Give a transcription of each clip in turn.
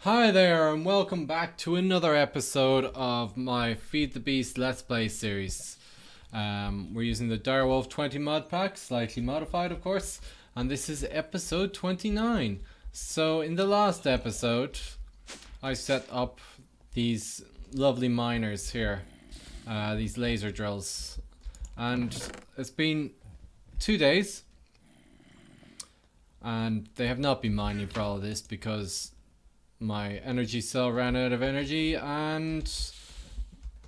Hi there and welcome back to another episode of my Feed the Beast Let's Play series. We're using the Direwolf20 mod pack, slightly modified of course, and this is episode 29. So in the last episode I set up these lovely miners here, these laser drills, and it's been 2 days and they have not been mining for all of this because my energy cell ran out of energy and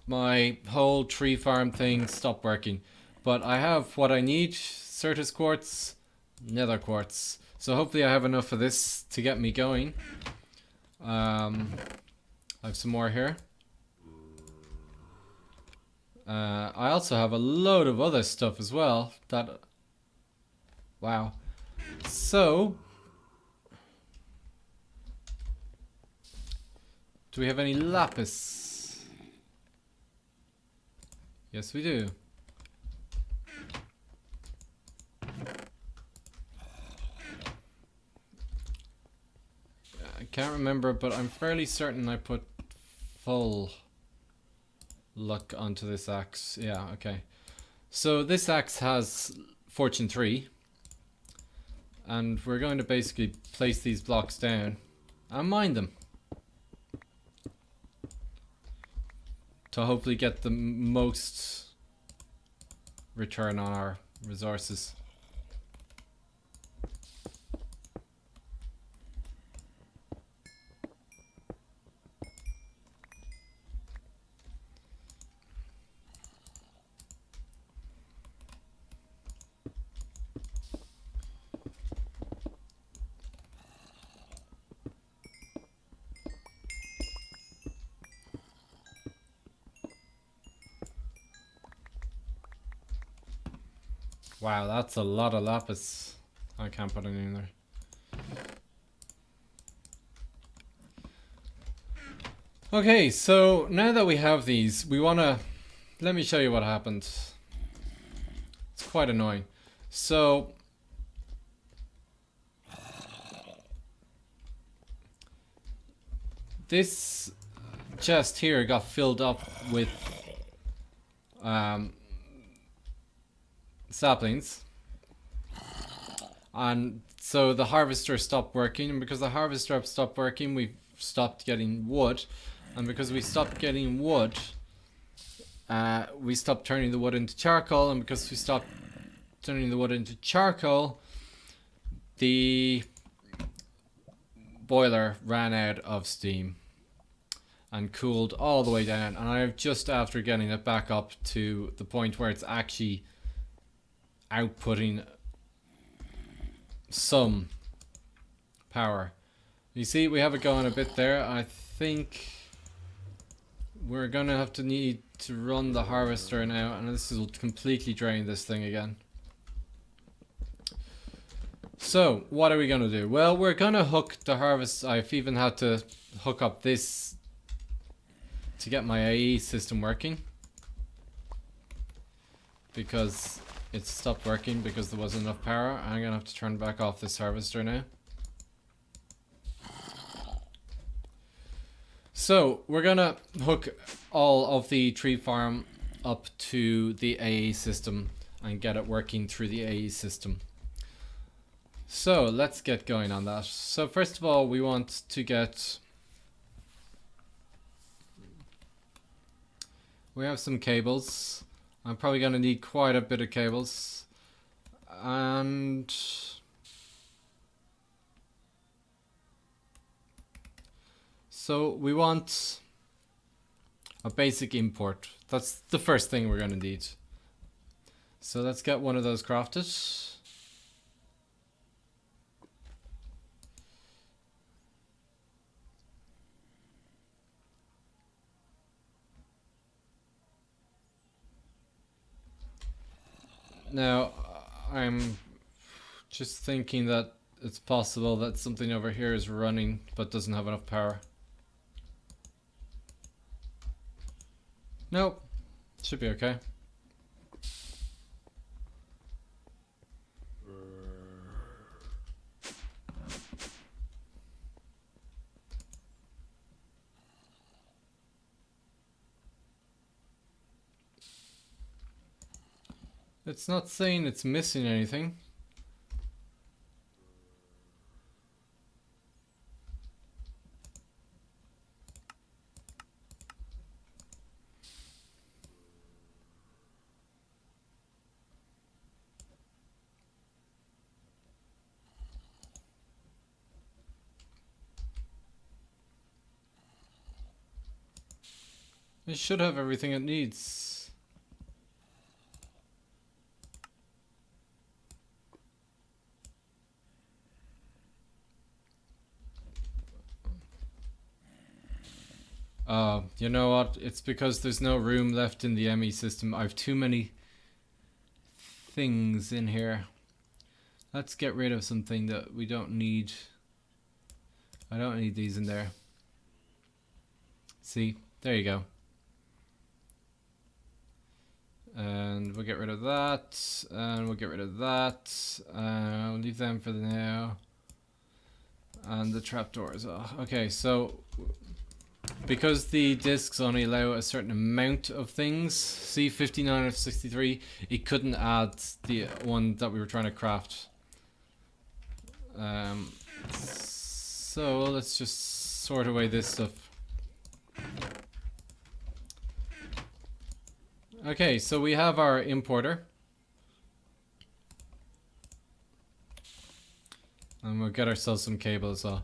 my whole tree farm thing stopped working. But I have what I need: Certus quartz, nether quartz. So hopefully I have enough of this to get me going. I have some more here. I also have a load of other stuff as well. Wow. So do we have any lapis? Yes, we do. I can't remember, but I'm fairly certain I put full luck onto this axe. Yeah, okay. So this axe has Fortune 3. And we're going to basically place these blocks down and mine them to hopefully get the most return on our resources. Wow, that's a lot of lapis. I can't put any in there. Okay, so now that we have these, let me show you what happened. It's quite annoying. So this chest here got filled up with saplings, and so the harvester stopped working, and because the harvester stopped working we stopped getting wood, and because we stopped getting wood we stopped turning the wood into charcoal, and because we stopped turning the wood into charcoal the boiler ran out of steam and cooled all the way down, and I'm just after getting it back up to the point where it's actually outputting some power. You see, we have it going a bit there. I think we're gonna have to need to run the harvester now, and this will completely drain this thing again. So what are we gonna do? Well, we're gonna hook the harvest. I've even had to hook up this to get my AE system working, because it stopped working because there wasn't enough power. I'm gonna have to turn back off this harvester now. So we're gonna hook all of the tree farm up to the AE system and get it working through the AE system. So let's get going on that. So first of all, we want to get... we have some cables. I'm probably going to need quite a bit of cables, and so we want a basic import. That's the first thing we're going to need. So let's get one of those crafted. Now, I'm just thinking that it's possible that something over here is running but doesn't have enough power. Nope, should be okay. It's not saying it's missing anything. It should have everything it needs. You know what? It's because there's no room left in the ME system. I've too many things in here. Let's get rid of something that we don't need. I don't need these in there. See? There you go. And we'll get rid of that. And we'll get rid of that. We'll leave them for now. And the trapdoor as well. Okay, so because the discs only allow a certain amount of things, see 59 of 63, it couldn't add the one that we were trying to craft. So let's just sort away this stuff. Okay, so we have our importer. And we'll get ourselves some cable as well.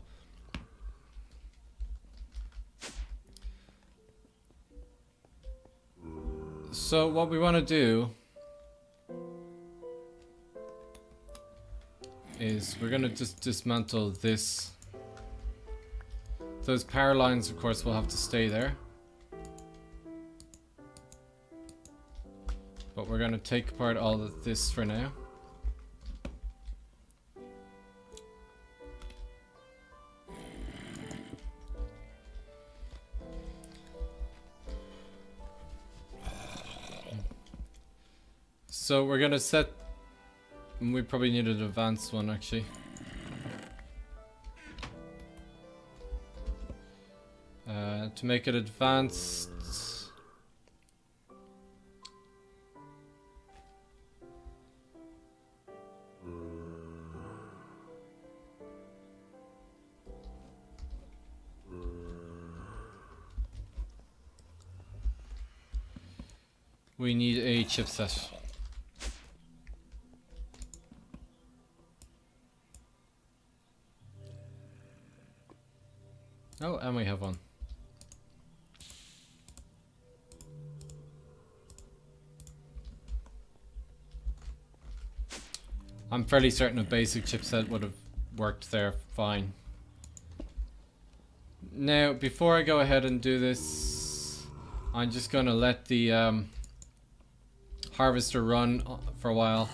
So what we want to do is we're going to just dismantle this. Those power lines, of course, will have to stay there. But we're going to take apart all of this for now. So we're going to set... We probably need an advanced one, actually. To make it advanced... we need a chipset. Oh, and we have one. I'm fairly certain a basic chipset would have worked there fine. Now, before I go ahead and do this, I'm just going to let the harvester run for a while,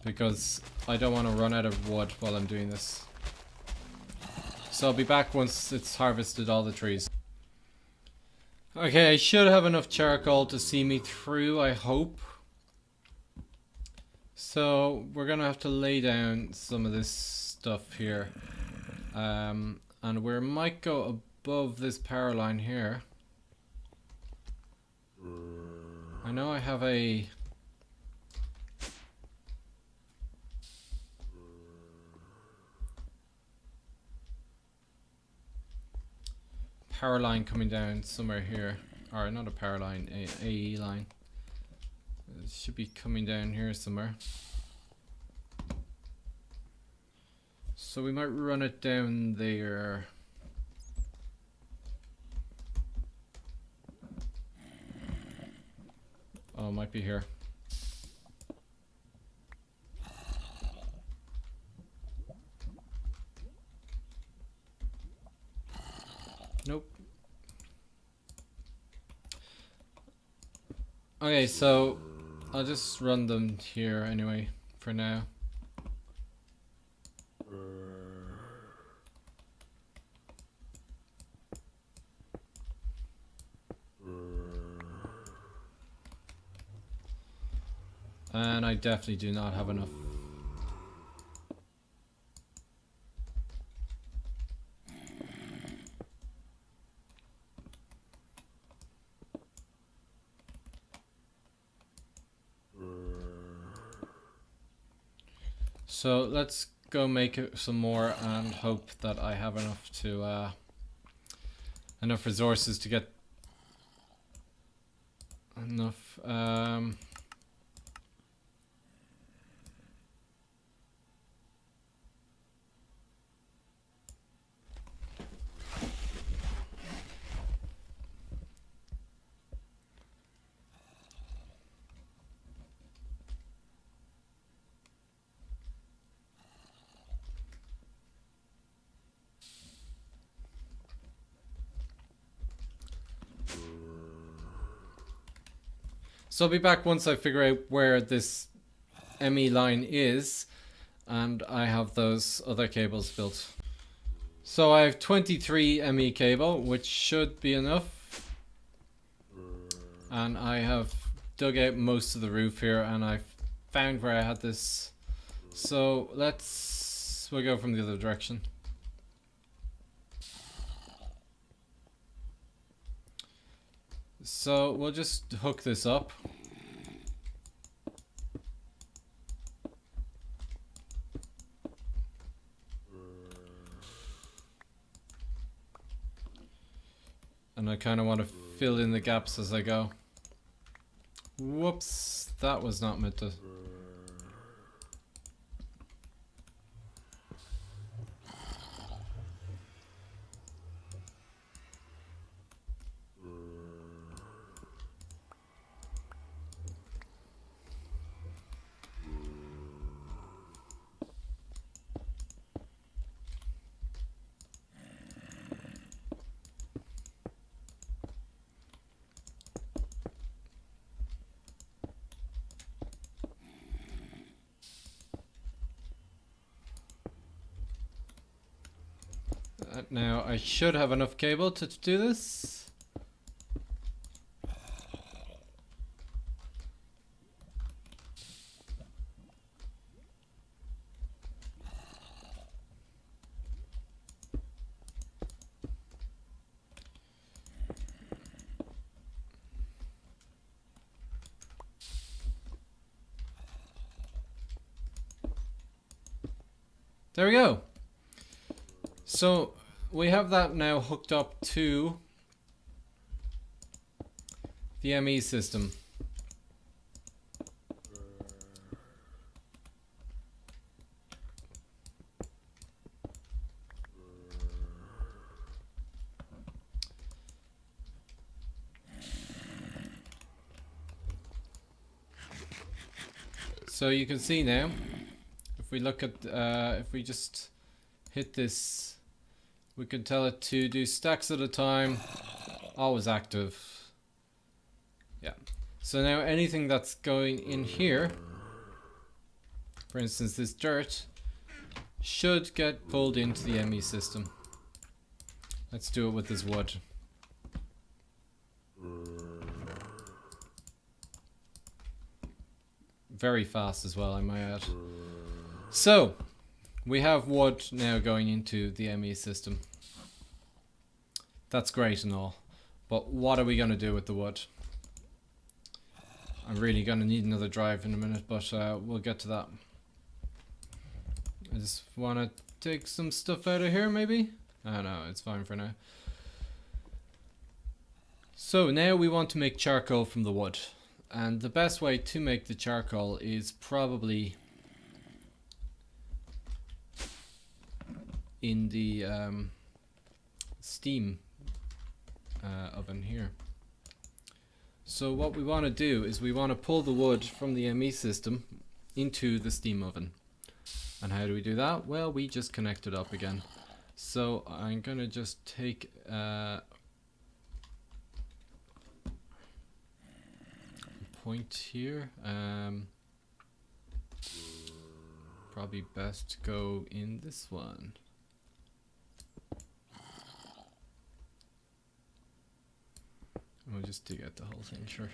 because I don't want to run out of wood while I'm doing this. So I'll be back once it's harvested all the trees. Okay, I should have enough charcoal to see me through, I hope. So we're gonna have to lay down some of this stuff here. And we might go above this power line here. I know I have a... power line coming down somewhere here, or not a power line, a AE line. It should be coming down here somewhere. So we might run it down there. Oh, it might be here. Nope. Okay, so I'll just run them here anyway for now. And I definitely do not have enough. So let's go make some more and hope that I have enough to enough resources to get enough so I'll be back once I figure out where this ME line is and I have those other cables built. So I have 23 ME cable, which should be enough. And I have dug out most of the roof here and I found where I had this. So we'll go from the other direction. So we'll just hook this up. And I kind of want to fill in the gaps as I go. Whoops, that was not meant to. Now I should have enough cable to do this. There we go. So we have that now hooked up to the ME system. So you can see now, if we look at, if we just hit this, we can tell it to do stacks at a time, always active. Yeah. So now anything that's going in here, for instance this dirt, should get pulled into the ME system. Let's do it with this wood. Very fast as well, I might add. So we have wood now going into the ME system. That's great and all, but what are we going to do with the wood? I'm really going to need another drive in a minute, but we'll get to that. I just want to take some stuff out of here maybe? Oh no, it's fine for now. So now we want to make charcoal from the wood, and the best way to make the charcoal is probably in the steam oven here. So what we want to do is we want to pull the wood from the ME system into the steam oven. And how do we do that? Well, we just connect it up again. So I'm gonna just take a point here. Probably best to go in this one. We'll just dig out the whole thing, sure.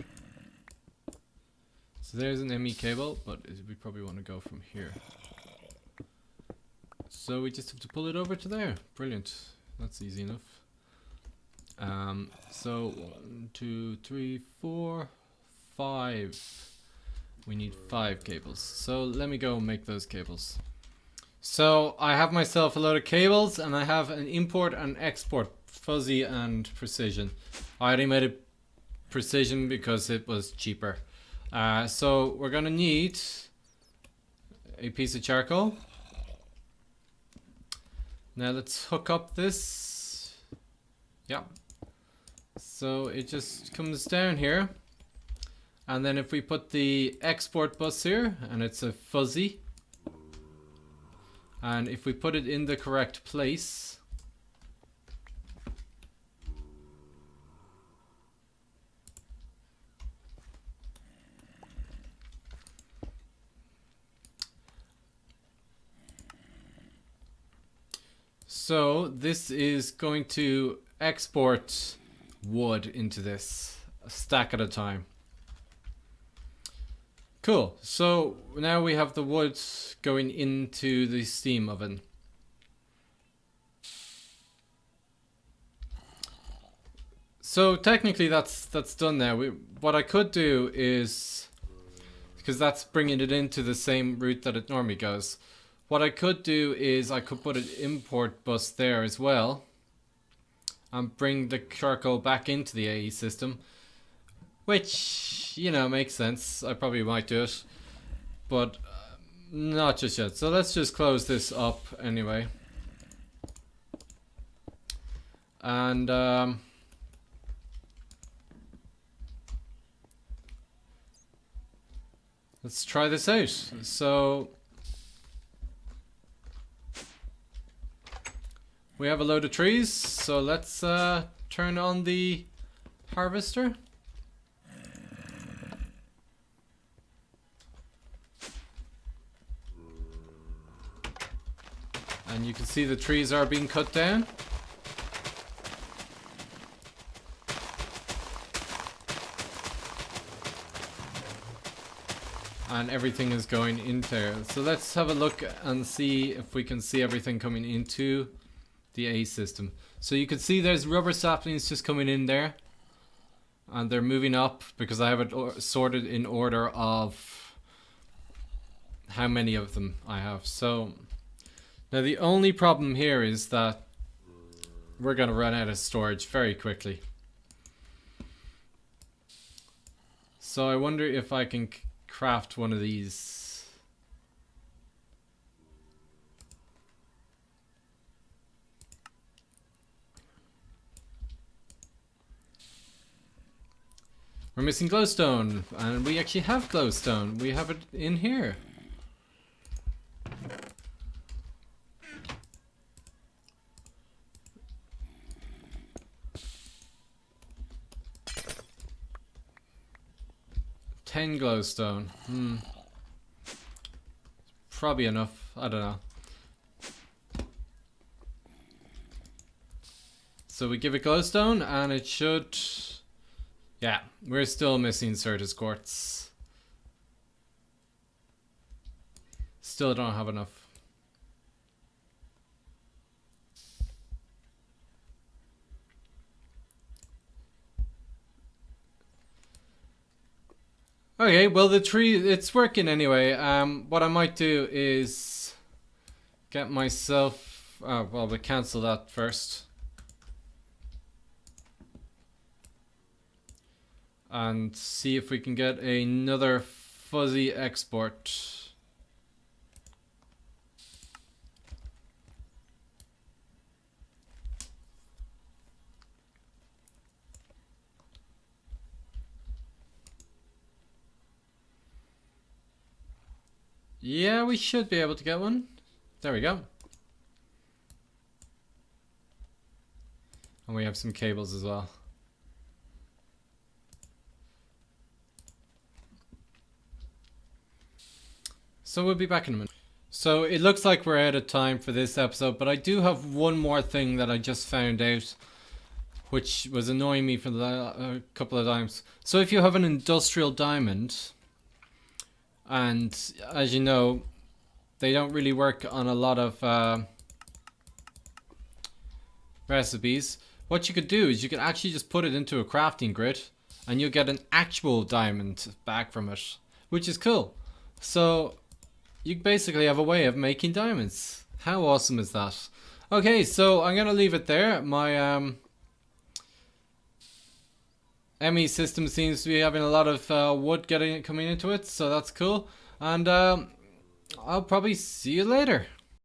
So there's an ME cable, but we probably want to go from here. So we just have to pull it over to there. Brilliant. That's easy enough. So 1, 2, 3, 4, 5. We need 5 cables. So let me go and make those cables. So I have myself a load of cables, and I have an import and export, fuzzy and precision. I already made it precision because it was cheaper. So we're gonna need a piece of charcoal. Now let's hook up this. Yeah. So it just comes down here. And then if we put the export bus here, and it's a fuzzy, and if we put it in the correct place, so this is going to export wood into this, a stack at a time. Cool, so now we have the wood going into the steam oven. So technically that's done now. What I could do is, because that's bringing it into the same route that it normally goes, what I could do is I could put an import bus there as well and bring the charcoal back into the AE system, which, you know, makes sense. I probably might do it, but not just yet. So let's just close this up anyway. And let's try this out. So we have a load of trees, so let's turn on the harvester. And you can see the trees are being cut down. And everything is going in there. So let's have a look and see if we can see everything coming into the A system. So you can see there's rubber saplings just coming in there. And they're moving up because I have it sorted in order of how many of them I have. So now the only problem here is that we're going to run out of storage very quickly. So I wonder if I can craft one of these. We're missing glowstone, and we actually have glowstone. We have it in here. Glowstone. Probably enough. I don't know. So we give it glowstone and it should... Yeah, we're still missing Certus quartz. Still don't have enough. Okay, well the tree, it's working anyway. What I might do is get myself, well we'll cancel that first. And see if we can get another fuzzy export. Yeah, we should be able to get one. There we go. And we have some cables as well. So we'll be back in a minute. So it looks like we're out of time for this episode, but I do have one more thing that I just found out, which was annoying me for a couple of times. So if you have an industrial diamond, and as you know, they don't really work on a lot of recipes. What you could do is you could actually just put it into a crafting grid and you'll get an actual diamond back from it. which is cool. So you basically have a way of making diamonds. How awesome is that? Okay, so I'm gonna leave it there. My ME system seems to be having a lot of wood coming into it, so that's cool. And I'll probably see you later.